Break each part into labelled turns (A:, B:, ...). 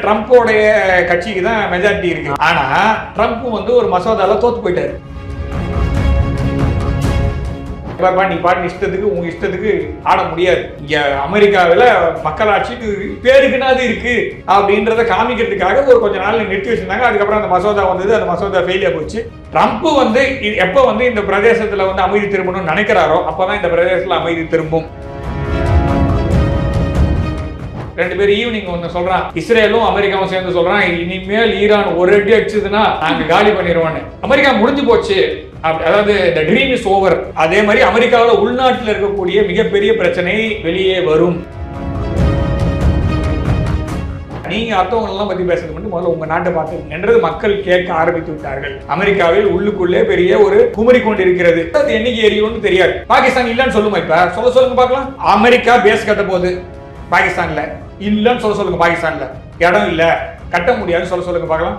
A: ட்ரம்ப்போடைய கட்சிக்கு தான் மெஜாரிட்டி இருக்கு. ஆனா ட்ரம்ப் வந்து ஒரு மசோதால தோத்து போயிட்டாரு. நீ பாட்டு இஷ்டத்துக்கு உங்க இஷ்டத்துக்கு ஆட முடியாது. இங்க அமெரிக்காவில் மக்களாட்சிக்கு பேருக்குனாது இருக்கு அப்படின்றத காமிக்கிறதுக்காக ஒரு கொஞ்ச நாள் நிறுத்தி வச்சிருந்தாங்க. அதுக்கப்புறம் அந்த மசோதா வந்தது, அந்த மசோதா ஃபெயிலியா போச்சு. ட்ரம்ப் வந்து எப்ப வந்து இந்த பிரதேசத்துல வந்து அமைதி திரும்பணும்னு நினைக்கிறாரோ அப்பதான் இந்த பிரதேசத்துல அமைதி திரும்பும். ரெண்டு பேரும் ஈவினிங் ஒன்று சொல்றான், இஸ்ரேலும் அமெரிக்காவும் சேர்ந்து சொல்றான், இனிமேல் ஈரான் ஒரு அடி அடிச்சதுன்னா நாங்க காலி பண்ணிடுவோன்னு. அமெரிக்கா முடிஞ்சு போச்சு, அதாவது the dream is over. அதே மாதிரி அமெரிக்காவில் உள்நாட்டில் இருக்கக்கூடிய மிகப்பெரிய பிரச்சனை வெளியே வரும். நீங்க அடுத்தவங்க எல்லாம் பத்தி பேசுறது மட்டும் முதல்ல உங்க நாட்டை பார்த்து என்றது மக்கள் கேட்க ஆரம்பித்து விட்டார்கள். அமெரிக்காவில் உள்ளுக்குள்ளே பெரிய ஒரு குமரி கொண்டு இருக்கிறது. அது என்னைக்கு எரியும்னு தெரியாது. பாகிஸ்தான் இல்லன்னு சொல்லுமா? இப்ப சொல்லுங்க பார்க்கலாம். அமெரிக்கா பேஸ் கட்ட போகுது பாகிஸ்தான்ல, இல்லன்னு சொல்லுங்க. பாகிஸ்தான்ல இடம் இல்ல, கட்ட முடியாதுன்னு சொல்லுங்க பார்க்கலாம்.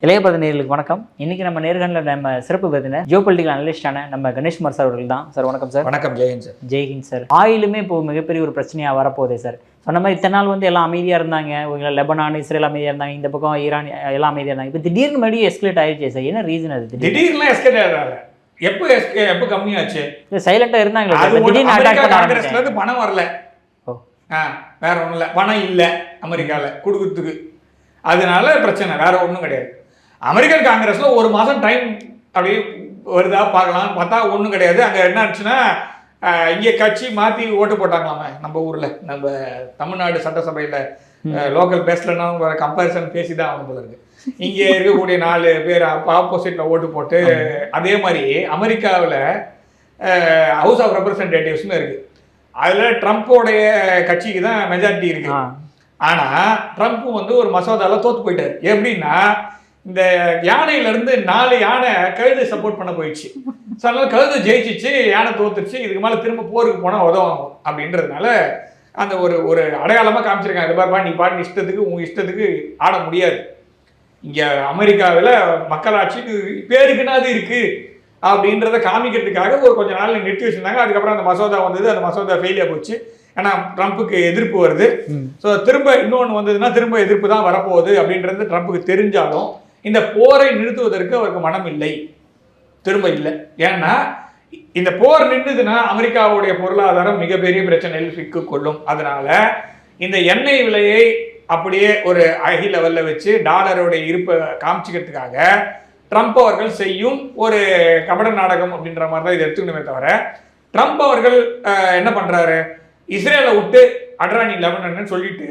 B: இளையபரத நேயர்களுக்கு வணக்கம். இன்னைக்கு நம்ம நேர்காணலில் நம்ம சிறப்பு விருந்தினர் ஜியோ பொலிட்டிக்கல் அனலிஸ்டான நம்ம கணேஷ்குமார் சார் அவர்கள் தான். சார் வணக்கம் சார்.
A: வணக்கம். ஜெய்ஹிந்த் சார்.
B: ஜெய்ஹிந்த் சார். ஆயிலுமே இப்போ மிகப்பெரிய ஒரு பிரச்சனையாக வரப்போகுது சார். சொன்ன மாதிரி இத்தனை நாள் வந்து எல்லாம் அமைதியாக இருந்தாங்க, இவங்க லெபனான் இஸ்ரேல் அமைதியாக இருந்தாங்க, இந்த பக்கம் ஈரான் எல்லாம் அமைதியாக இருந்தாங்க. இப்போ திடீர்னு மறுபடியும் எஸ்கலேட் ஆயிடுச்சு சார். என்ன ரீசன் அது?
A: திடீர்னு எஸ்கலேட் ஆகிறாங்க. எப்போ கம்மியாச்சு?
B: சைலண்டாக இருந்தாங்க.
A: காங்கிரஸ்ல பணம் வரல, வேற ஒன்றும் இல்லை, பணம் இல்லை அமெரிக்காவில் கொடுக்கறதுக்கு, அதனால பிரச்சனை, வேற ஒன்றும் கிடையாது. அமெரிக்கன் காங்கிரஸ்ல ஒரு மாதம் டைம் அப்படியே வருதா பார்க்கலாம்னு பார்த்தா ஒன்றும் கிடையாது. அங்கே என்ன ஆச்சுன்னா, இங்கே கட்சி மாற்றி ஓட்டு போட்டாங்களாமே நம்ம ஊரில், நம்ம தமிழ்நாடு சட்டசபையில் லோக்கல் பேசலன்னா கம்பேரிசன் பேசி தான் ஆகணும் போல இருக்கு. இங்கே இருக்கக்கூடிய 4 பேர் ஆப்போசிட்டில் ஓட்டு போட்டு, அதே மாதிரி அமெரிக்காவில் ஹவுஸ் ஆஃப் ரெப்ரசன்டேட்டிவ்ஸ்னு இருக்கு, அதில் ட்ரம்ப்போடைய கட்சிக்கு தான் மெஜாரிட்டி இருக்கு. ஆனால் ட்ரம்ப் வந்து ஒரு மசோதால தோத்து போயிட்டாரு. எப்படின்னா, இந்த யானையிலேருந்து 4 யானை கழுதை சப்போர்ட் பண்ண போயிடுச்சு. ஸோ அதனால கழுதை ஜெயிச்சிச்சு, யானை தோத்துருச்சு. இதுக்கு மேலே திரும்ப போருக்கு போனால் உதவும் அப்படின்றதுனால அந்த ஒரு அடையாளமாக காமிச்சிருக்காங்க. இது பாருப்பா, நீ பாட்டு இஷ்டத்துக்கு உங்கள் இஷ்டத்துக்கு ஆட முடியாது. இங்கே அமெரிக்காவில் மக்களாட்சிக்கு பேருக்குனாது இருக்கு அப்படின்றத காமிக்கிறதுக்காக ஒரு கொஞ்ச நாள் நிறுத்தி வச்சிருந்தாங்க. அதுக்கப்புறம் அந்த மசோதா வந்தது, அந்த மசோதா ஃபெயிலியா போச்சு. ஏன்னா ட்ரம்ப்புக்கு எதிர்ப்பு வருது. ஸோ திரும்ப இன்னொன்று வந்ததுன்னா திரும்ப எதிர்ப்பு தான் வரப்போகுது அப்படின்றது ட்ரம்ப்புக்கு தெரிஞ்சாலும் இந்த போரை நிறுத்துவதற்கு அவருக்கு மனம் இல்லை, திரும்ப இல்லை. ஏன்னா இந்த போர் நின்றுதுன்னா அமெரிக்காவுடைய பொருளாதாரம் மிகப்பெரிய பிரச்சனையில் சிக்கிக்கொள்ளும். அதனால இந்த எண்ணெய் விலையை அப்படியே ஒரு ஹை லெவலில் வச்சு டாலருடைய இருப்பை காமிச்சிக்கிறதுக்காக ட்ரம்ப் அவர்கள் செய்யும் ஒரு கபட நாடகம் அப்படின்ற மாதிரி தான் இதை எடுத்துக்கணுமே தவிர, ட்ரம்ப் அவர்கள் என்ன பண்ணுறாரு, இஸ்ரேலை விட்டு அட்ரானி லெபனான்னு சொல்லிட்டு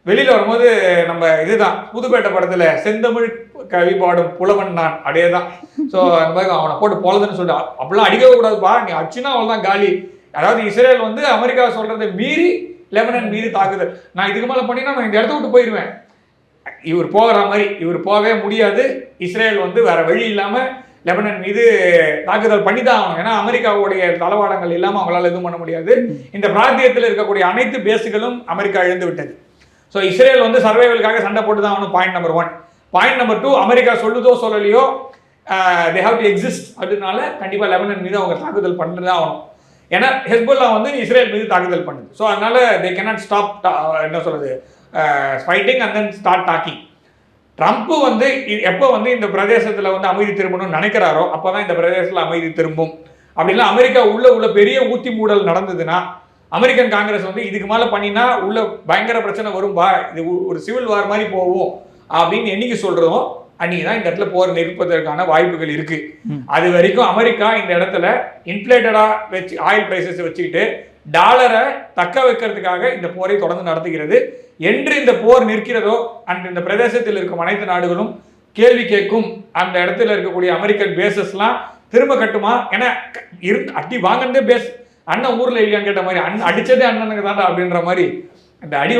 A: வெளியில் வரும்போது நம்ம இதுதான் புதுப்பேட்டை படத்தில் செந்தமிழ் கவி பாடும் புலவன் நான் அதே தான். ஸோ அந்த மாதிரி அவனை போட்டு போலதுன்னு சொல்லிட்டு அப்படிலாம் அடிக்கவே கூடாதுப்பா, நீ அச்சுன்னா அவள் தான் காலி. அதாவது இஸ்ரேல் வந்து அமெரிக்கா சொல்கிறத மீறி லெபனான் மீறி தாக்குதல், நான் இதுக்கு மேலே பண்ணினா நான் இந்த இடத்த விட்டு போயிடுவேன். இவர் போகிற மாதிரி இவர் போகவே முடியாது. இஸ்ரேல் வந்து வேற வழி இல்லாமல் லெபனான் மீது தாக்குதல் பண்ணி தான் ஆகணும். ஏன்னா அமெரிக்காவுடைய தளவாடங்கள் இல்லாமல் அவங்களால எதுவும் பண்ண முடியாது. இந்த பிராந்தியத்தில் இருக்கக்கூடிய அனைத்து பேஸுகளும் அமெரிக்கா இழந்து விட்டது. ஸோ இஸ்ரேல் வந்து சர்வைவலுக்காக சண்டை போட்டு தான் ஆகணும். Point number 1. Point number 2, America சொல்லுதோ சொல்லலையோ தே ஹாவ் டு எக்ஸிஸ்ட். அதனால கண்டிப்பாக லெபனான் மீது அவங்க தாக்குதல் பண்ணி தான் ஆகணும். ஏன்னா ஹெஸ்புல்லா வந்து இஸ்ரேல் மீது தாக்குதல் பண்ணுது. ஸோ அதனால தே கேனாட் ஸ்டாப், என்ன சொல்றது, fighting and then start talking. Trump வந்து எப்போ வந்து இந்த பிரதேசத்தில் வந்து அமைதி திரும்பணும்னு நினைக்கிறாரோ அப்போ தான் இந்த பிரதேசத்தில் அமைதி திரும்பும். அப்படின்னா அமெரிக்கா உள்ள பெரிய ஊத்தி மூடல் நடந்ததுன்னா அமெரிக்கன் காங்கிரஸ் வந்து இதுக்கு மேலே பண்ணினா உள்ள பயங்கர பிரச்சனை வரும்பா, இது ஒரு சிவில் வார் மாதிரி போகும் அப்படின்னு என்னைக்கு சொல்கிறோம் அன்றைக்கி தான் இந்த இடத்துல போர் நிற்பதற்கான வாய்ப்புகள் இருக்குது. அது வரைக்கும் அமெரிக்கா இந்த இடத்துல இன்ஃப்ளேட்டடாக வச்சு ஆயில் ப்ரைஸஸ் வச்சுக்கிட்டு டாலரை தக்க வைக்கிறதுக்காக இந்த போரை தொடர்ந்து நடத்துகிறது. என்று இந்த போர் நிற்கிறதோ அன்று இந்த பிரதேசத்தில் இருக்கும் அனைத்து நாடுகளும் கேள்வி கேட்கும், அந்த இடத்துல இருக்கக்கூடிய அமெரிக்கன் பேசஸ்லாம் திரும்ப கட்டுமா? ஏன்னா அடி வாங்கினதே பேஸ் அண்ணன் ஊரில் இல்லையான்னு கேட்ட மாதிரி, அடித்ததே அண்ணனுக்கு தாண்டா அப்படின்ற மாதிரி இந்த அடி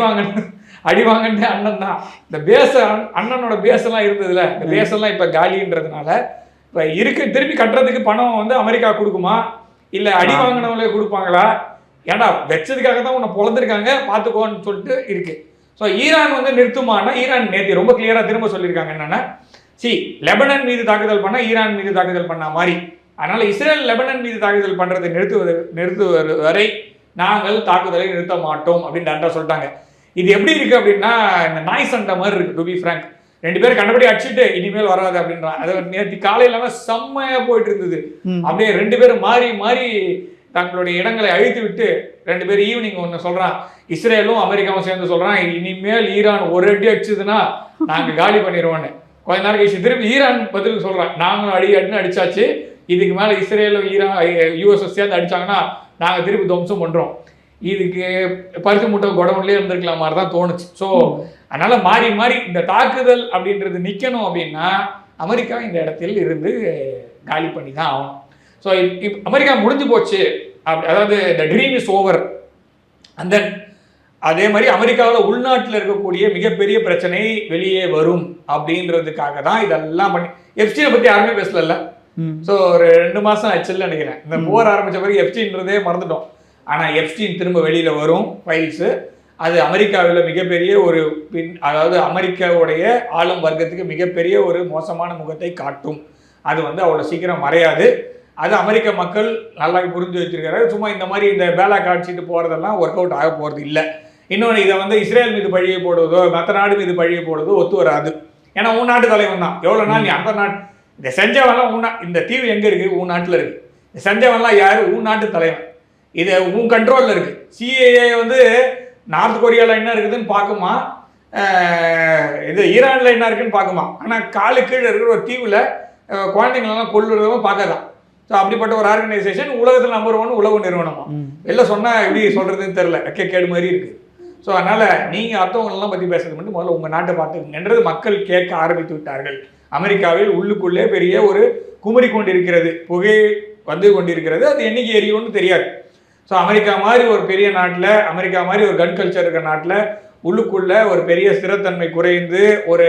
A: வாங்கினதே அண்ணன் தான். இந்த பேச அண்ணனோட பேஸெல்லாம் இருந்ததுல, இந்த பேஸெல்லாம் இப்போ காலின்றதுனால இப்போ திருப்பி கட்டுறதுக்கு பணம் வந்து அமெரிக்கா கொடுக்குமா, இல்லை அடி வாங்கினவங்களே கொடுப்பாங்களா? ஏன்டா வச்சதுக்காக தான் உன்னை பொழந்திருக்காங்க பார்த்துக்கோன்னு சொல்லிட்டு இருக்கு. ஸோ ஈரான் வந்து நிறுத்துமானா, ஈரான் நேற்று ரொம்ப கிளியராக திரும்ப சொல்லியிருக்காங்க என்னன்னா, லெபனான் மீது தாக்குதல் பண்ணால் ஈரான் மீது தாக்குதல் பண்ண மாதிரி அதனால இஸ்ரேல் லெபனான் மீது தாக்குதல் பண்றதை நிறுத்துவது வரை நாங்கள் தாக்குதலை நிறுத்த மாட்டோம் அப்படின்னு டேரக்டா சொல்லிட்டாங்க. இது எப்படி இருக்கு அப்படின்னா இந்த நாய் சண்டை மாதிரி இருக்கு. டு பி ஃப்ராங்க், 2 பேரும் கண்டபடி அடிச்சுட்டு இனிமேல் வராது அப்படின்றான். அது நேற்று காலையில செம்மையா போயிட்டு இருந்தது. அப்படியே 2 பேரும் மாறி மாறி தங்களுடைய இடங்களை அழித்து விட்டு 2 பேரும் ஈவினிங் ஒன்று சொல்றான், இஸ்ரேலும் அமெரிக்காவும் சேர்ந்து சொல்றான், இனிமேல் ஈரான் ஒரு அடி அடிச்சதுன்னா நாங்க காலி பண்ணிடுவோன்னு. கொஞ்ச நாள் கழிச்சு திருப்பி ஈரான் பதிலுக்கு சொல்றான், நாங்களும் அடின்னு அடிச்சாச்சு, இதுக்கு மேல இஸ்ரேலும் ஈரான் யூஎஸ் சேர்ந்து அடிச்சாங்கன்னா நாங்க திருப்பி துவம்சம் பண்றோம். இதுக்கு பருத்தி மூட்டை குடவுன்லேயே இருந்திருக்கலாம் மாதிரி தான் தோணுச்சு. ஸோ அதனால மாறி மாறி இந்த தாக்குதல் அப்படின்றது நிற்கணும் அப்படின்னா அமெரிக்கா இந்த இடத்தில் இருந்து காலி பண்ணி தான் ஆகணும். ஸோ அமெரிக்கா முடிஞ்சு போச்சு, அதாவது இந்த dream is over. And then அதே மாதிரி அமெரிக்காவில் உள்நாட்டில் இருக்கக்கூடிய மிகப்பெரிய பிரச்சனை வெளியே வரும் அப்படின்றதுக்காக தான் இதெல்லாம் பண்ணி. எப்ஸ்டீனை பற்றி யாருமே பேசல. ஸோ ஒரு 2 மாதம் ஆச்சுன்னு நினைக்கிறேன். இந்த போர் ஆரம்பித்த பிறகு எப்ஸ்டீன்றதே மறந்துட்டோம். ஆனால் எப்ஸ்டீன் திரும்ப வெளியில் வரும் ஃபைல்ஸு. அது அமெரிக்காவில் மிகப்பெரிய ஒரு அதாவது அமெரிக்காவுடைய ஆளும் வர்க்கத்துக்கு மிகப்பெரிய ஒரு மோசமான முகத்தை காட்டும். அது அவ்வளோ சீக்கிரம் மறையாது. அது அமெரிக்க மக்கள் நல்லா புரிஞ்சு வச்சிருக்காரு. சும்மா இந்த மாதிரி இந்த வேலை காட்சிட்டு போகிறதெல்லாம் ஒர்க் அவுட் ஆக போகிறது இல்லை. இன்னொன்று இதை இஸ்ரேல் மீது பழியை போடுவதோ மற்ற நாடு மீது பழியை போடுவதோ ஒத்து வராது. ஏன்னா உன் நாட்டு தலைவன் தான். எவ்வளோ நாள் நீ அந்த நாட்டு இந்த செஞ்சவன்லாம் இந்த தீவு எங்கே இருக்குது? உன் நாட்டில் இருக்குது. செஞ்சவன்லாம் யார்? உன் நாட்டு தலைவன். இது உன் கண்ட்ரோலில் இருக்குது. சிஏஏ நார்த் கொரியாவில் என்ன இருக்குதுன்னு பார்க்குமா, இது ஈரானில் என்ன இருக்குன்னு பார்க்குமா. ஆனால் காலு கீழே இருக்கிற ஒரு தீவில் குழந்தைங்களெல்லாம் கொள்ளுறதும் பார்க்கலாம். ஸோ அப்படிப்பட்ட ஒரு ஆர்கனைசேஷன் உலகத்தில் நம்பர் 1 உலக நிறுவனமா. வெளில சொன்னால் எப்படி சொல்கிறதுன்னு தெரில, கேடு மாதிரி இருக்குது. ஸோ அதனால் நீங்கள் அடுத்தவங்களெல்லாம் பற்றி பேசுறது மட்டும் முதல்ல உங்கள் நாட்டை பார்த்துக்கங்கன்றது மக்கள் கேட்க ஆரம்பித்து விட்டார்கள். அமெரிக்காவில் உள்ளுக்குள்ளே பெரிய ஒரு குமரி கொண்டிருக்கிறது, புகை கொண்டிருக்கிறது. அது என்னைக்கு எரியும்னு தெரியாது. ஸோ அமெரிக்கா மாதிரி ஒரு பெரிய நாட்டில், அமெரிக்கா மாதிரி ஒரு கன் கல்ச்சர் இருக்கிற நாட்டில் உள்ளுக்குள்ளே ஒரு பெரிய ஸ்திரத்தன்மை குறைந்து ஒரு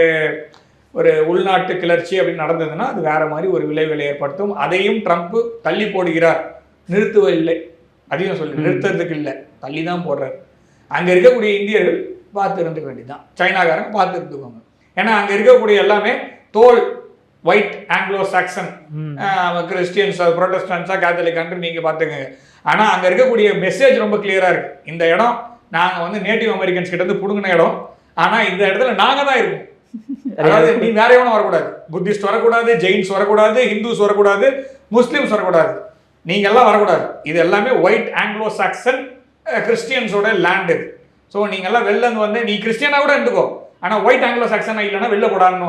A: ஒரு உள்நாட்டு கிளர்ச்சி அப்படின்னு நடந்ததுன்னா அது வேற மாதிரி ஒரு விளைவுகளை ஏற்படுத்தும். அதையும் ட்ரம்ப் தள்ளி போடுகிறார், நிறுத்துவதில்லை. அதையும் சொல்லி நிறுத்துறதுக்கு இல்லை, தள்ளி தான் போடுறாரு. அங்கே இருக்கக்கூடிய இந்தியர்கள் பார்த்து இருந்துக்க வேண்டியதுதான், சைனாக்காரங்க பார்த்து இருந்துக்கோங்க. ஏன்னா அங்கே இருக்கக்கூடிய எல்லாமே தோல் ஒயிட் ஆங்கிலோ சாக்சன், கிறிஸ்டியன்ஸ் புரோட்டஸ்டன்ஸா கேத்தலிக்கான்னு நீங்கள் பார்த்துக்கோங்க. ஆனால் அங்கே இருக்கக்கூடிய மெசேஜ் ரொம்ப கிளியராக இருக்குது. இந்த இடம் நாங்கள் நேட்டிவ் அமெரிக்கன்ஸ் கிட்ட இருந்து பிடுங்கின இடம், ஆனால் இந்த இடத்துல நாங்கள் தான் இருக்கோம். அதாவது நீ வேற எவனும் வரக்கூடாது, புத்திஸ்ட் வரக்கூடாது, ஜெயின்ஸ் வரக்கூடாது, ஹிந்துஸ் வரக்கூடாது, முஸ்லிம்ஸ் வரக்கூடாது, நீங்க எல்லாம் வரக்கூடாது. இது எல்லாமே ஒயிட் ஆங்கிலோ சாக்சன் கிறிஸ்டியன்ஸோட லேண்ட் இது. ஸோ நீங்க எல்லாம் வெளில நீ கிறிஸ்டியனா கூட இருந்துக்கோ, ஆனா ஒயிட் ஆங்கிலோ சாக்சனா இல்லைன்னா வெளில போடான்னு.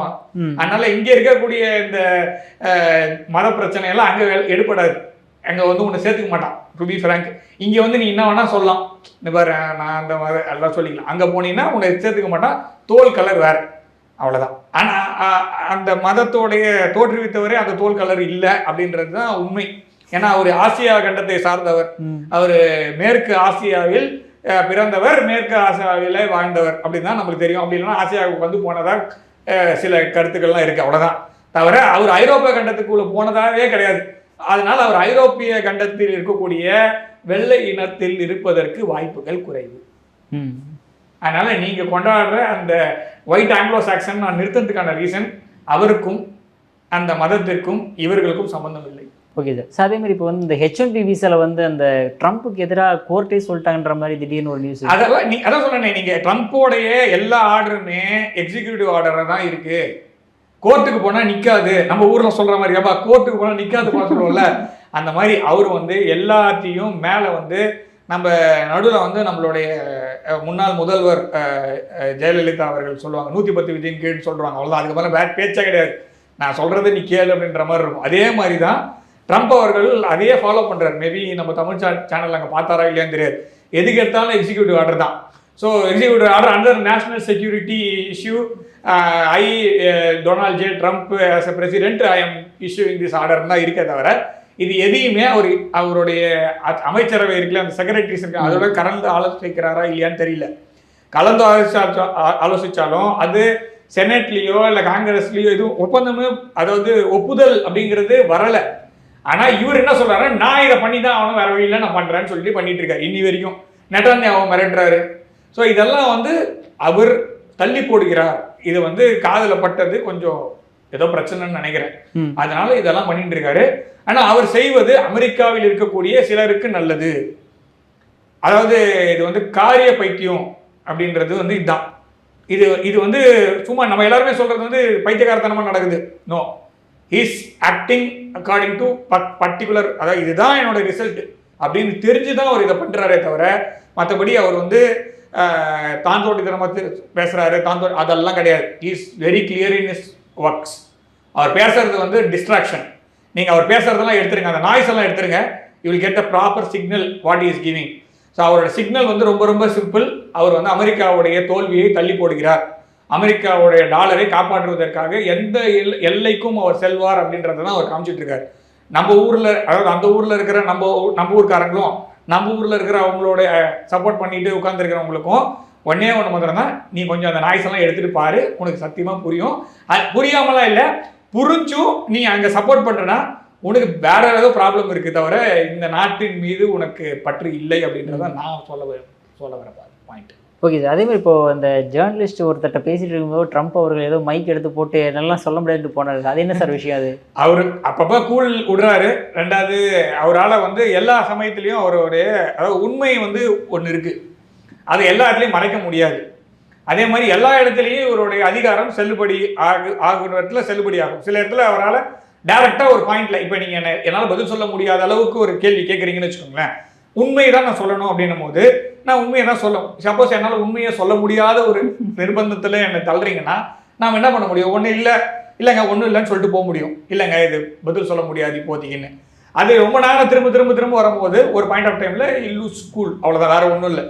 A: அதனால இங்க இருக்கக்கூடிய இந்த மத பிரச்சனை எல்லாம் அங்க எடுப்படாது. அங்க ஒன்று சேர்த்துக்க மாட்டான். டு பி ஃப்ராங்க், இங்க நீ என்ன வேணா சொல்லலாம், இந்த பாரு நான் அந்த மாதிரி எல்லாம் சொல்லிக்கலாம். அங்க போனீங்கன்னா உன்னை சேர்த்துக்க மாட்டான், தோல் கலர் வேற, அவ்வளோதான். ஆனால் அந்த மதத்தோடைய தோற்றுவித்தவரே அந்த தோல் கலர் இல்லை அப்படின்றது தான் உண்மை. ஏன்னா அவர் ஆசியா கண்டத்தை சார்ந்தவர், அவர் மேற்கு ஆசியாவில் பிறந்தவர், மேற்கு ஆசியாவில வாழ்ந்தவர் அப்படின்னு தான் நம்மளுக்கு தெரியும். அப்படி இல்லைன்னா ஆசியாவுக்கு போனதா சில கருத்துக்கள்லாம் இருக்குது, அவ்வளோதான். தவிர அவர் ஐரோப்பிய கண்டத்துக்குள்ள போனதாகவே கிடையாது. அதனால அவர் ஐரோப்பிய கண்டத்தில் இருக்கக்கூடிய வெள்ளை இனத்தில் இருப்பதற்கு வாய்ப்புகள் குறைவு. அதனால நீங்க கொண்டாடுற அந்த ஒயிட் ஆங்கிலோ சாக்சன் நான் நிறுத்தத்துக்கான ரீசன் அவருக்கும் அந்த மதத்திற்கும் இவர்களுக்கும் சம்பந்தம் இல்லை.
B: Okay sir. அதே மாதிரி இப்போ இந்த H1B விசால அந்த ட்ரம்ப்புக்கு எதிராக கோர்ட்டே சொல்லிட்டாங்கன்ற மாதிரி திடீர்னு ஒரு நியூஸ்.
A: அதெல்லாம் அதான் சொன்னேன், நீங்க ட்ரம்ப்போடைய எல்லா ஆர்டருமே எக்ஸிக்யூட்டிவ் ஆர்டராக தான் இருக்கு. கோர்ட்டுக்கு போனா நிக்காது, நம்ம ஊர்ல சொல்ற மாதிரி அப்பா கோர்ட்டுக்கு போனா நிக்காது போல சொல்லுவோம்ல, அந்த மாதிரி அவரு எல்லாத்தையும் மேல நம்ம நடுவில் நம்மளுடைய முன்னாள் முதல்வர் ஜெயலலிதா அவர்கள் சொல்லுவாங்க 110 விதியின் கீழ் சொல்றாங்க, அவ்வளோதான். அதுக்கு மேலே பேச்சே கிடையாது, நான் சொல்றது நீ கேளு அப்படின்ற மாதிரி இருக்கும். அதே மாதிரி தான் ட்ரம்ப் அவர்கள் அதையே ஃபாலோ பண்றாரு. மேபி நம்ம தமிழ் சேனல் அங்கே பார்த்தாரா இல்லையான்னு தெரியாது. எதுக்கு எடுத்தாலும் எக்ஸிக்யூட்டிவ் ஆர்டர் தான். So executive order under national security issue, Donald J Trump as a president I am issuing this order தான் இருக்கே தவிர இது எதையுமே அவருடைய அமைச்சரவை இருக்குல்ல, அந்த செக்ரட்டரிஸ் இருக்கு, அதோட கலந்து ஆலோசிக்கிறாரா இல்லையான்னு தெரியல. கலந்து ஆலோசிச்சாலும் அது செனட்லேயோ இல்லை காங்கிரஸ்லேயோ எதுவும் ஒப்பந்தமே, அதாவது ஒப்புதல் அப்படிங்கிறது வரலை. ஆனால் இவர் என்ன சொல்றாரு, நான் இதை பண்ணி தான் அவனும் வேற வழியில் நான் பண்ணுறேன்னு சொல்லிட்டு பண்ணிட்டு இருக்காரு இன்னி வரைக்கும். நெட்டன்யாஹூ மிரட்டுறாரு. ஸோ இதெல்லாம் அவர் தள்ளி போடுகிறார். இது காதில் பட்டது கொஞ்சம் ஏதோ பிரச்சனைன்னு நினைக்கிறேன். அதனால இதெல்லாம் பண்ணிட்டு இருக்காரு. ஆனால் அவர் செய்வது அமெரிக்காவில் இருக்கக்கூடிய சிலருக்கு நல்லது. அதாவது இது வந்து காரிய பைத்தியம் அப்படின்றது வந்து இதுதான். இது வந்து சும்மா நம்ம எல்லாருமே சொல்றது வந்து பைத்தியக்காரத்தனமா நடக்குது. No, is acting according to particular, அதாவது இதுதான் என்னோட ரிசல்ட் அப்படின்னு தெரிஞ்சுதான் அவர் இதை பண்றாரே தவிர மற்றபடி அவர் வந்து தான் தோட்டித்தனமாக பேசுறாரு அதெல்லாம் கிடையாது. Is very clear in his works. அவர் பேசுறது வந்து டிஸ்ட்ராக்ஷன். நீங்க அவர் பேசுறதெல்லாம் எடுத்துருங்க, அந்த நாய்ஸ் எல்லாம் எடுத்துருங்க, you will get the proper signal what is giving. So அவரோட சிக்னல் வந்து ரொம்ப ரொம்ப சிம்பிள். அவர் வந்து அமெரிக்காவுடைய தோல்வியை தள்ளி போடுகிறார், அமெரிக்காவுடைய டாலரை காப்பாற்றுவதற்காக எந்த எல்லைக்கும் அவர் செல்வார் அப்படின்றத தான் அவர் காமிச்சிட்டு இருக்காரு. நம்ம ஊர்ல, அதாவது அந்த ஊர்ல இருக்கிற நம்ம ஊர்க்காரங்களும் நம்ம ஊர்ல இருக்கிற அவங்களோட சப்போர்ட் பண்ணிட்டு உட்கார்ந்துருக்கிறவங்களுக்கும் ஒன்னே ஒன்று மாத்திரம் தான், நீ கொஞ்சம் அந்த நாய்ஸ் எல்லாம் எடுத்துட்டு பாரு, உனக்கு சத்தியமா புரியும். புரியாமலாம் இல்லை, புரிஞ்சும் நீ அங்க சப்போர்ட் பண்றனா உனக்கு வேற ஏதோ ப்ராப்ளம் இருக்கு தவிர இந்த நாட்டின் மீது உனக்கு பற்று இல்லை அப்படின்றத நான் சொல்ல வர பாயிண்ட்.
B: ஓகே சார், அதே மாதிரி இப்போ அந்த ஜேர்னலிஸ்ட் ஒருத்தட்ட பேசிட்டு இருக்கும்போது ட்ரம்ப் அவர்கள் ஏதோ மைக் எடுத்து போட்டு நல்லா சொல்ல முடியாதுன்னு போனாரு, அது என்ன சார் விஷயம்? அது அவர்
A: அப்பப்போ கூல் விடுறாரு. ரெண்டாவது அவரால் வந்து எல்லா சமயத்துலேயும் அவருடைய அதாவது உண்மை வந்து ஒன்று இருக்கு, அது எல்லா இடத்துலையும் மறைக்க முடியாது. அதே மாதிரி எல்லா இடத்துலையும் இவருடைய அதிகாரம் செல்லுபடி ஆகுற இடத்துல செல்லுபடி ஆகும். சில இடத்துல அவரால் டைரக்டாக ஒரு பாயிண்ட்ல, இப்போ நீங்கள் என்னால் பதில் சொல்ல முடியாத அளவுக்கு ஒரு கேள்வி கேட்குறீங்கன்னு வச்சுக்கோங்களேன், உண்மையை தான் நான் சொல்லணும் அப்படின்னும் போது நான் உண்மையை தான் சொல்லணும். சப்போஸ் என்னால் உண்மையை சொல்ல முடியாத ஒரு நிர்பந்தத்தில் என்னை தள்ளுறீங்கன்னா நாம் என்ன பண்ண முடியும்? ஒன்றும் இல்லைங்க ஒன்றும் இல்லைன்னு சொல்லிட்டு போக முடியும். இல்லைங்க இது பதில் சொல்ல முடியாது இப்போதைக்குன்னு. அது ரொம்ப நேரம் திரும்ப வரும்போது ஒரு பாயிண்ட் ஆஃப் டைமில் லூஸ் ஸ்கூல், அவ்வளோதான், வேறு ஒன்றும் இல்லை.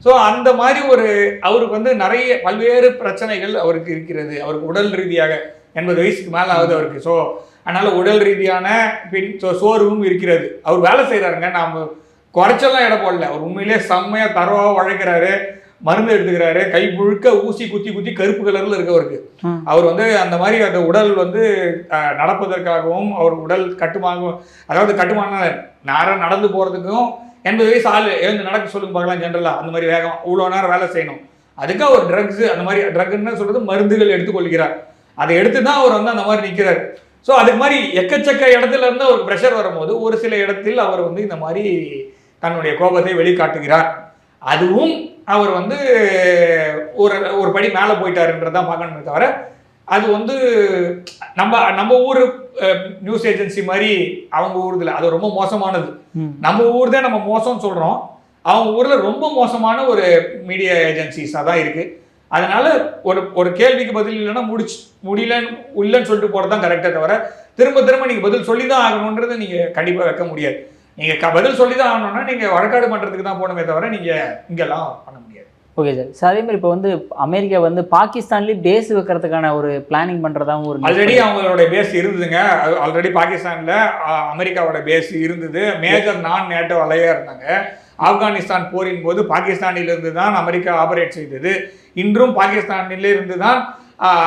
A: ஸோ அந்த மாதிரி ஒரு அவருக்கு வந்து நிறைய பல்வேறு பிரச்சனைகள் அவருக்கு இருக்கிறது. அவருக்கு உடல் ரீதியாக 80 வயசுக்கு மேலே ஆகுது அவருக்கு. ஸோ அதனால் உடல் ரீதியான சோர்வும் இருக்கிறது. அவர் வேலை செய்கிறாருங்க, நாம் குறைச்செல்லாம் இடம் போடல. அவர் உண்மையிலே செம்மையாக தரவாக உழைக்கிறாரு, மருந்து எடுத்துக்கிறாரு, கை முழுக்க ஊசி குத்தி கருப்பு கலரில் இருக்கவருக்கு. அவர் வந்து அந்த மாதிரி அந்த உடல் வந்து நடப்பதற்காகவும் அவர் உடல் கட்டுமான நேரம் நடந்து போகிறதுக்கும் 80 வயசு ஆள் எழுந்து நடக்க சொல்லுங்க பார்க்கலாம். ஜென்ரலாக அந்த மாதிரி வேகம் இவ்வளோ நேரம் வேலை செய்யணும். அதுக்கு அவர் ட்ரக்ஸு, அந்த மாதிரி ட்ரக்ன்னு சொல்கிறது மருந்துகள் எடுத்துக்கொள்கிறார். அதை எடுத்து தான் அவர் வந்து அந்த மாதிரி நிற்கிறார். ஸோ அதுக்கு மாதிரி எக்கச்சக்க இடத்துல இருந்து அவருக்கு ப்ரெஷர் வரும்போது ஒரு சில இடத்தில் அவர் வந்து இந்த மாதிரி தன்னுடைய கோபத்தை வெளிக்காட்டுகிறார். அதுவும் அவர் வந்து ஒரு படி மேலே போயிட்டாருன்றதான் பார்க்கணுமே தவிர அது வந்து நம்ம ஊர் நியூஸ் ஏஜென்சி மாதிரி அவங்க ஊர்ல அது ரொம்ப மோசமானது. நம்ம ஊர் தான் நம்ம மோசம்னு சொல்றோம், அவங்க ஊர்ல ரொம்ப மோசமான ஒரு மீடியா ஏஜென்சிஸாக தான் இருக்கு. அதனால ஒரு கேள்விக்கு பதில் இல்லைன்னா இல்லைன்னு சொல்லிட்டு போறது தான் கரெக்டா தவிர திரும்ப நீங்க பதில் சொல்லி தான் ஆகணும்ன்றதை நீங்க கண்டிப்பா வைக்க முடியாது. நீங்க பதில் சொல்லி தான் ஆகணும்னா நீங்க வழக்காடு பண்றதுக்கு தான் போகணுமே தவிர நீங்க இங்கெல்லாம் பண்ண முடியாது.
B: Okay sir. சார் அதே மாதிரி இப்போ வந்து அமெரிக்கா வந்து பாகிஸ்தான்லேயே பேஸ் வைக்கிறதுக்கான ஒரு பிளானிங் பண்ணுறதாவும் ஒரு
A: ஆல்ரெடி அவங்களோட பேஸ் இருந்ததுங்க. ஆல்ரெடி பாகிஸ்தானில் அமெரிக்காவோட பேஸ் இருந்தது. மேஜர் நான் நேட்டோ அலையாக இருந்தாங்க. ஆப்கானிஸ்தான் போரின் போது பாகிஸ்தானிலிருந்து தான் அமெரிக்கா ஆபரேட் செய்தது. இன்றும் பாகிஸ்தானிலிருந்து தான்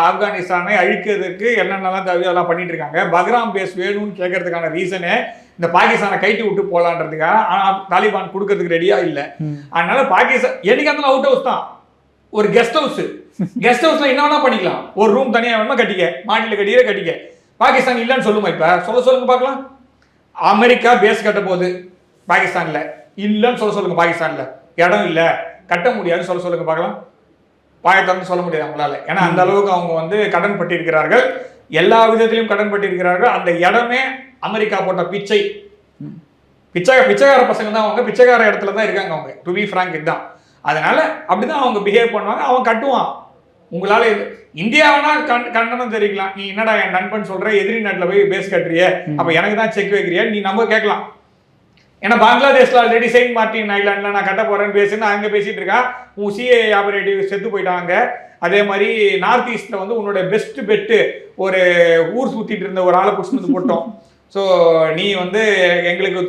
A: ஆப்கானிஸ்தானை அழிக்கிறதுக்கு என்னென்னலாம் தேவையெல்லாம் பண்ணிட்டு இருக்காங்க. பக்ராம் பேஸ் வேணும்னு கேட்கறதுக்கான ரீசனே இந்த பாகிஸ்தானை கைட்டு விட்டு போகலான்றதுக்காக. ஆனால் தாலிபான் கொடுக்கறதுக்கு ரெடியா இல்லை. அதனால பாகிஸ்தான் என்னைக்கு அந்த அவுட் ஹவுஸ் தான், ஒரு கெஸ்ட் ஹவுஸ்ல என்ன வேணா பண்ணிக்கலாம். ஒரு ரூம் தனியாக வேணுமா கட்டிக்க, மாடியில் கட்டிக்க. பாகிஸ்தான் இல்லைன்னு சொல்லுமா? இப்போ சொல்லுங்க பார்க்கலாம். அமெரிக்கா பேஸ் கட்ட போகுது பாகிஸ்தான்ல, இல்லைன்னு சொல்லுங்க. பாகிஸ்தான்ல இடம் இல்லை, கட்ட முடியாதுன்னு சொல்லுங்க பார்க்கலாம். பாயத்தான்னு சொல்ல முடியாது அவங்களால. ஏன்னா அந்த அளவுக்கு அவங்க வந்து கடன் பட்டிருக்கிறார்கள், எல்லா விதத்திலையும் கடன் பட்டிருக்கிறார்கள். அந்த இடமே அமெரிக்கா போட்ட பிச்சைக்கார பசங்க தான் அவங்க, பிச்சைக்கார இடத்துல தான் இருக்காங்க அவங்க. டு பி ஃப்ராங்க் இதுதான். அதனால அப்படிதான் அவங்க பிஹேவ் பண்ணுவாங்க. அவன் கட்டுவான். உங்களால இந்தியாவனா கண்டனம் தெரிவிக்கலாம். நீ என்னடா என் நண்பன் சொல்ற, எதிரி நாட்டில் போய் பேஸ் கட்டுறிய, அப்ப எனக்கு தான் செக் வைக்கிறியா நீ நம்ம கேட்கலாம். ஏன்னா பங்களாதேஷ்ல ஆல்ரெடி செயின்ட் மார்டின் ஐலாண்ட்ல நான் கட்ட போறேன்னு பேசுன்னு அங்கே பேசிட்டு இருக்கான். உன் சிஏ ஆபரேட்டிவ் செத்து போயிட்டாங்க. அதே மாதிரி நார்த் ஈஸ்ட்ல வந்து உன்னோட பெஸ்ட் பெட்டு ஒரு ஊர் சுத்திட்டு இருந்த ஒரு ஆளை புடிச்சு வந்து போட்டோம். ஸோ நீ வந்து எங்களுக்கு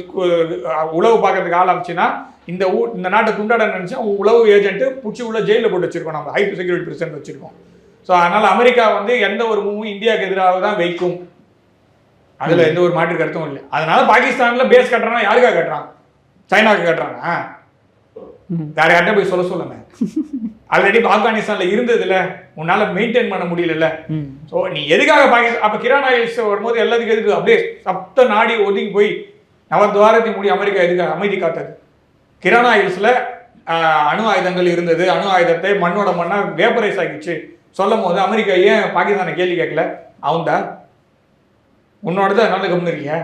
A: உளவு பார்க்கறதுக்கு ஆள் அமைச்சுன்னா இந்த நாட்டை துண்டாட நினைச்சா உளவு ஏஜென்ட் பிடிச்சி உள்ள ஜெயிலில் போட்டு வச்சிருக்கோம். நம்ம ஹை செக்யூரிட்டி பிரசிடென்ட் வச்சிருக்கோம். ஸோ அதனால அமெரிக்கா வந்து எந்த ஒரு மூவும் இந்தியாவுக்கு எதிராக தான் வைக்கும். அதுல எந்த ஒரு மாற்று கருத்தும் இல்லை. அதனால பாகிஸ்தான்ல பேஸ் கட்டுறாங்க. யாருக்காக கட்டுறாங்க? சைனாவுக்கு கட்டுறாங்க. வேற யார்கிட்ட போய் சொல்லுங்க. ஆல்ரெடி ஆப்கானிஸ்தான்ல இருந்ததுல உன்னால மெயின்டைன் பண்ண முடியல. ஸோ நீ எதுக்காக பாகிஸ்தான் அப்ப கிரான் ஆயில்ஸ் வரும்போது எல்லாத்துக்கும் எதுக்கு அப்படியே சப்த நாடி ஒதுங்கி போய் நவத்வாரத்தை மூடி அமெரிக்கா எதுக்கு அமைதி காத்தது? கிரான் ஆயில்ஸ்ல அணு ஆயுதங்கள் இருந்தது, அணு ஆயுதத்தை மண்ணோட மண்ணா வேப்பரைஸ் ஆகிடுச்சு சொல்லும் போது அமெரிக்கா ஏன் பாகிஸ்தானை கேள்வி கேட்கல? அவன் தான் உன்னோடது, அதனால கம்னு இருக்கியா?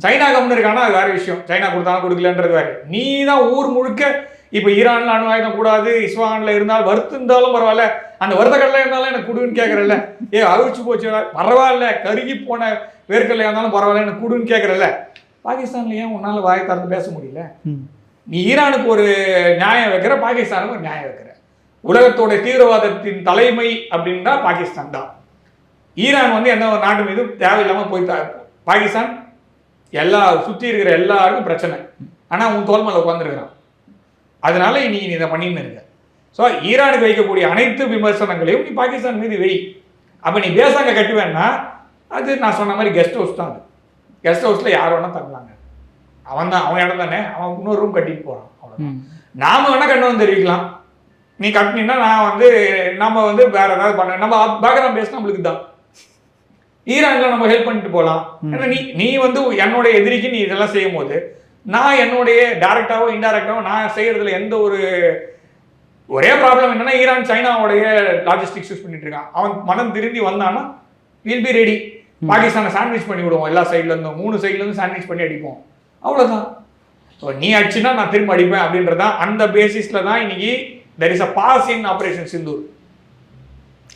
A: சைனா கம்னு இருக்கானா அது வேற விஷயம், சைனா கொடுத்தாலும் கொடுக்கலன்றது வேற. நீ தான் ஊர் முழுக்க இப்ப ஈரான்ல அணு ஆயுதம் கூடாது, இஸ்வான்ல இருந்தாலும் வறுத்து இருந்தாலும் பரவாயில்ல, அந்த வறுத்த கடலை இருந்தாலும் எனக்கு குடுன்னு கேட்கறல்ல, அவிச்சு போச்சு பரவாயில்ல, கருகி போன வேர்க்கடலை இருந்தாலும் பரவாயில்ல எனக்கு குடுன்னு கேட்கறல்ல. பாகிஸ்தான்ல ஏன் உன்னால வாய் திறந்து பேச முடியல? நீ ஈரானுக்கு ஒரு நியாயம் வைக்கிற, பாகிஸ்தானுக்கு ஒரு நியாயம் வைக்கிற. உலகத்தோட தீவிரவாதத்தின் தலைமை அப்படின்னா பாகிஸ்தான் தான். ஈரான் வந்து எந்த ஒரு நாட்டு மீதும் தேவையில்லாம போய் பாகிஸ்தான் எல்லா சுற்றி இருக்கிற எல்லாருக்கும் பிரச்சனை. ஆனால் உன் தோல் மேலே உட்காந்துருக்கிறான். அதனால நீ இதை பண்ணின்னு இருக்க. ஸோ ஈரானுக்கு வைக்கக்கூடிய அனைத்து விமர்சனங்களையும் நீ பாகிஸ்தான் மீது வை. அப்போ நீ பேசாங்க கட்டுவேன்னா அது நான் சொன்ன மாதிரி கெஸ்ட் ஹவுஸ் தான். அது கெஸ்ட் ஹவுஸில் யார் வேணா தங்கலாங்க. அவன் இடம் தானே, அவன் இன்னொரு ரூம் கட்டிட்டு போகிறான். அவ்வளோதான். நாம வேணா கண்டனம் தெரிவிக்கலாம். நீ கட்டினீங்கன்னா நம்ம வந்து வேற ஏதாவது பண்ண, நம்ம பேக்ரவுண்ட் பேச நம்மளுக்கு தான். ஈரான்ல நம்ம ஹெல்ப் பண்ணிட்டு போகலாம். ஏன்னா நீ வந்து என்னோட எதிரிக்கு நீ இதெல்லாம் செய்யும் போது நான் என்னுடைய டைரக்டாவோ இன்டைரக்டாவோ நான் செய்யறதுல எந்த ஒரு ஒரே ப்ராப்ளம் என்னன்னா, ஈரான் சைனாவுடைய லாஜிஸ்டிக்ஸ் யூஸ் பண்ணிட்டு இருக்கான். அவன் மனம் திரும்பி வந்தான்னா வில் பி ரெடி. பாகிஸ்தானை சாண்ட்விச் பண்ணி விடுவோம், எல்லா சைட்ல இருந்தும் 3 சைட்ல இருந்து சாண்ட்விச் பண்ணி அடிப்போம், அவ்வளவுதான். ஸோ நீ அடிச்சுன்னா நான் திரும்ப அடிப்பேன் அப்படின்றதான். அந்த பேசிஸ்ல தான் இன்னைக்கு there is a pass in operation Sindoor.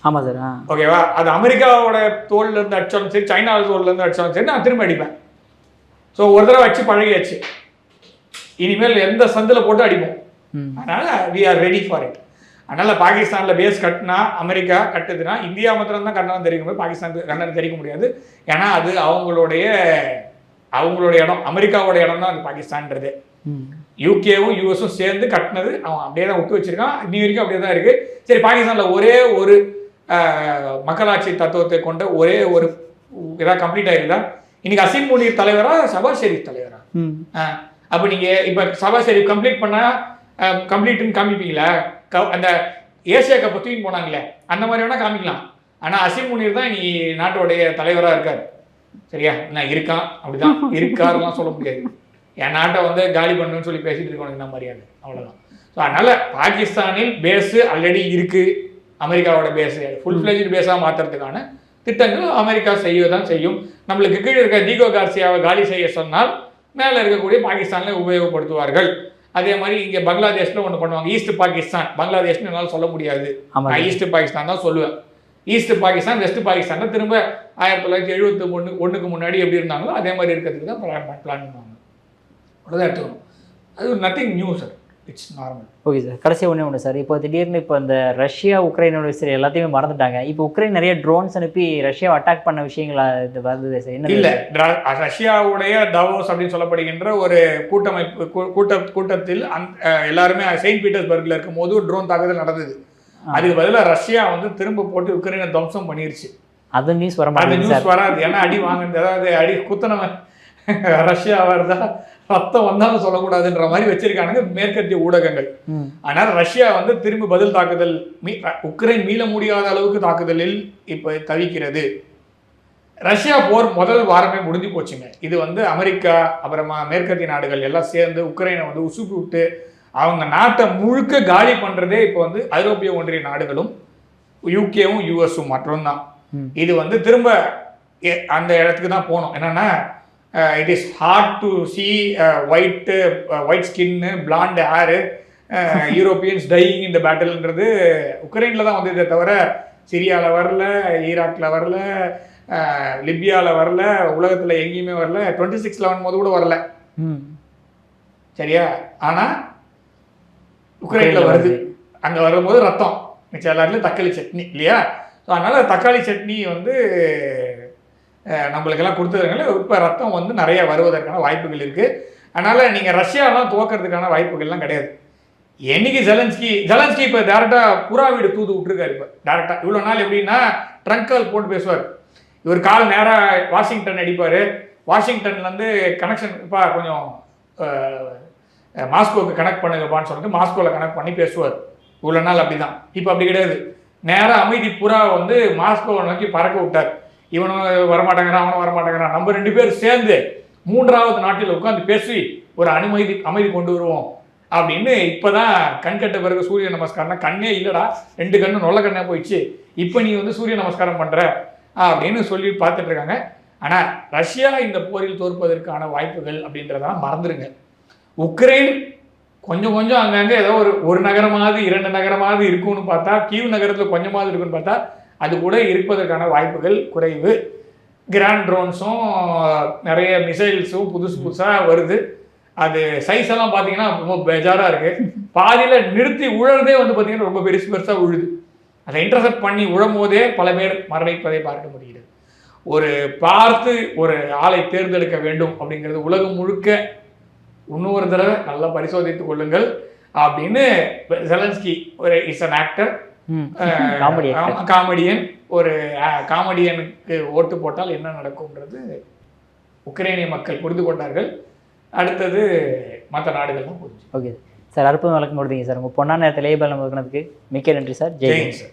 B: ஆமா சார்.
A: ஓகேவா? அது அமெரிக்காவோட தோல்ல இருந்து அடிச்சாலும் சரி, சைனாவோட தோல்ல இருந்து அடிச்சாலும் சரி, நான் திரும்ப அடிப்பேன். ஸோ ஒரு தடவை வச்சு பழகியாச்சு, இனிமேல் எந்த சந்தில் போட்டு அடிப்போம். அதனால we are ready for it. அதனால பாகிஸ்தான்ல பேஸ் கட்டினா, அமெரிக்கா கட்டுதுன்னா இந்தியா மாத்திரம் தான் கண்டனம் தெரிவிக்க முடியும், பாகிஸ்தானுக்கு கண்டனம் தெரிவிக்க முடியாது. ஏன்னா அது அவங்களுடைய இடம், அமெரிக்காவோட இடம் தான் அது பாகிஸ்தான்றது. யூகேவும் யூஎஸும் சேர்ந்து கட்டினது, அவன் அப்படியே தான் விட்டு வச்சிருக்கான், இன்னி வரைக்கும் அப்படியே தான் இருக்கு. சரி, பாகிஸ்தான்ல ஒரே ஒரு மக்களாட்சி தத்துவத்தை கொண்ட ஒரே ஒரு இதாக கம்ப்ளீட் ஆயிருந்தா, இன்னைக்கு அசீம் முனீர் தலைவரா, ஷபாஸ் ஷெரீப் தலைவரா? அப்போ நீங்க இப்ப ஷபாஸ் ஷெரீப் கம்ப்ளீட் பண்ணா கம்ப்ளீட்னு காமிப்பீங்களா? அந்த ஏசியா கப்பை தூக்கி போனாங்களே அந்த மாதிரி வேணா காமிக்கலாம். ஆனா அசீம் முனீர் தான் நீ நாட்டோடைய தலைவரா இருக்காரு. சரியா? நான் இருக்கான், அப்படிதான் இருக்காருலாம் சொல்ல முடியாது. என் நாட்டை வந்து காலி பண்ணுன்னு சொல்லி பேசிட்டு இருக்கணும் இந்த மரியாதை, அவ்வளவுதான். ஸோ அதனால பாகிஸ்தானில் பேஸு ஆல்ரெடி இருக்கு, அமெரிக்காவோட பேஸு ஃபுல் ஃபிளெஜ்டு பேஸாக மாற்றுறதுக்கான திட்டங்கள் அமெரிக்கா செய்யதான் செய்யும். நம்மளுக்கு கீழே இருக்க தீகோ கார்சியாவை காலி செய்ய சொன்னால் மேலே இருக்கக்கூடிய பாகிஸ்தானில் உபயோகப்படுத்துவார்கள். அதே மாதிரி இங்கே பங்களாதேஷில் ஒன்று பண்ணுவாங்க, ஈஸ்ட் பாகிஸ்தான். பங்களாதேஷ்னு என்னால் சொல்ல முடியாது, நான் ஈஸ்ட் பாகிஸ்தான் தான் சொல்லுவேன். ஈஸ்ட் பாகிஸ்தான் வெஸ்ட் பாகிஸ்தான் திரும்ப 1971 முன்னாடி எப்படி இருந்தாங்களோ அதே மாதிரி இருக்கிறதுக்கு தான் பிளான் பண்ணுவாங்க. அவ்வளோதான் எடுத்துக்கணும். அது nothing new sir, it's normal.
B: Okay sir, கடைசி ஒன்று சார், இப்போ திடீர்னு இப்போ இந்த ரஷ்யா உக்ரைனோட சரி எல்லாத்தையுமே மறந்துட்டாங்க. இப்போ உக்ரைன் நிறைய ட்ரோன்ஸ் அனுப்பி ரஷ்யாவை அட்டாக் பண்ண விஷயங்கள் இது வருது சார். என்ன இல்லை,
A: ரஷ்யாவுடைய தாவோஸ் அப்படின்னு சொல்லப்படுகின்ற ஒரு கூட்டத்தில் எல்லாருமே செயின்ட் பீட்டர்ஸ்பர்க்ல இருக்கும் போது ட்ரோன் தாக்குதல் நடந்தது. அதுக்கு பதிலாக ரஷ்யா வந்து திரும்ப போட்டு உக்ரைனை துவம்சம் பண்ணிருச்சு.
B: அது நியூஸ் வர மாதிரி
A: நியூஸ் வராது, ஏன்னா அடி வாங்கினது, அதாவது அடி குத்தனவன் ரஷ்யா வருதா ரத்தம் வந்தாலும் சொல்லக்கூடாதுன்ற மாதிரி வச்சிருக்கானுங்க மேற்கத்திய ஊடகங்கள். ஆனால் ரஷ்யா வந்து திரும்ப பதில் தாக்குதல், உக்ரைன் மீள முடியாத அளவுக்கு தாக்குதலில் இப்போ தவிக்கிறது. ரஷ்யா போர் முதல் வாரமே முடிஞ்சு போச்சுங்க. இது வந்து அமெரிக்கா அப்புறமா மேற்கத்திய நாடுகள் எல்லாம் சேர்ந்து உக்ரைனை வந்து உசுப்பி விட்டு அவங்க நாட்டை முழுக்க காலி பண்றதே இப்போ வந்து ஐரோப்பிய ஒன்றிய நாடுகளும் யூகேவும் யூஎஸும் மட்டும்தான். இது வந்து திரும்ப அந்த இடத்துக்கு தான் போகணும். என்னன்னா, it is hard to see white skin blond hair Europeans dying இந்த பேட்டில்ன்றது உக்ரைனில் தான் வந்ததே தவிர சிரியாவில் வரல, ஈராக்கில் வரல, லிபியாவில் வரல, உலகத்தில் எங்கேயுமே வரல, 26/11 போது கூட வரல. சரியா? ஆனால் உக்ரைனில் வருது. அங்கே வரும்போது ரத்தம், மிச்சம் எல்லாருலையும் தக்காளி சட்னி இல்லையா? ஸோ அதனால் தக்காளி சட்னி வந்து நம்மளுக்கெல்லாம் கொடுத்ததுனால இப்போ ரத்தம் வந்து நிறைய வருவதற்கான வாய்ப்புகள் இருக்குது. அதனால் நீங்கள் ரஷ்யாலாம் துவக்கிறதுக்கான வாய்ப்புகள்லாம் கிடையாது. என்னைக்கு ஜெலன்ஸ்கி இப்போ டேரெக்டாக புறா வீடு தூது விட்டுருக்காரு. இப்போ டேரெக்டாக இவ்வளோ நாள் எப்படின்னா ட்ரங்க் கால் போட்டு பேசுவார். இவர் கால் நேராக வாஷிங்டன் அடிப்பார். வாஷிங்டன்லேருந்து கனெக்ஷன் இப்போ கொஞ்சம் மாஸ்கோவுக்கு கனெக்ட் பண்ணுங்கப்பான்னு சொல்லிட்டு மாஸ்கோவில் கனெக்ட் பண்ணி பேசுவார். இவ்வளோ நாள் அப்படி தான். இப்போ அப்படி கிடையாது. நேராக அமைதி புறா வந்து மாஸ்கோவை நோக்கி பறக்க விட்டார். இவனும் வரமாட்டேங்கிறான், அவனும் வரமாட்டேங்கிறான். நம்ம 2 பேர் சேர்ந்து 3வது நாட்டில் உட்காந்து பேசி ஒரு அமைதி கொண்டு வருவோம் அப்படின்னு இப்போதான் கண் கட்ட பிறகு சூரிய நமஸ்காரம்னா கண்ணே இல்லைடா, 2 கண்ணு நொல்ல கண்ணே போயிடுச்சு, இப்போ நீ வந்து சூரிய நமஸ்காரம் பண்ணுற அப்படின்னு சொல்லி பார்த்துட்டு இருக்காங்க. ஆனால் ரஷ்யா இந்த போரில் தோற்பதற்கான வாய்ப்புகள் அப்படின்றதெல்லாம் மறந்துடுங்க. உக்ரைன் கொஞ்சம் கொஞ்சம் அங்கங்கே ஏதோ ஒரு நகரமாவது 2 நகரமாவது இருக்குன்னு பார்த்தா, கீவ் நகரத்தில் கொஞ்சமாவது இருக்குன்னு பார்த்தா அது கூட இருப்பதற்கான வாய்ப்புகள் குறைவு. கிராண்ட் ட்ரோன்ஸும் நிறைய மிசைல்ஸும் புதுசாக வருது. அது சைஸ் எல்லாம் பார்த்தீங்கன்னா ரொம்ப பெஜாராக இருக்குது. பாதியில் நிறுத்தி உழறதே வந்து பார்த்தீங்கன்னா ரொம்ப பெருசாக உழுது. அதை இன்டர்செப்ட் பண்ணி உழும் போதே பல பேர் மரணிப்பதை பார்க்க முடிகிறது. பார்த்து ஒரு ஆளை தேர்ந்தெடுக்க வேண்டும் அப்படிங்கிறது உலகம் முழுக்க இன்னொரு தடவை நல்லா பரிசோதித்துக் கொள்ளுங்கள் அப்படின்னு ஜெலன்ஸ்கி ஒரு இஸ் அன் ஆக்டர், காமெடியன். ஒரு காமெடியனுக்கு ஓட்டு போட்டால் என்ன நடக்கும்ன்றது உக்ரைனிய மக்கள் புரிந்து கொண்டார்கள். அடுத்தது மற்ற நாடுகள்லாம் புரிஞ்சு.
B: ஓகே சார், அற்புதம் விளக்கம் கொடுத்தீங்க சார். உங்கள் பொண்ணான நேரத்தில் லேபல் நம்ம மிக்க நன்றி சார். ஜெய் சார்.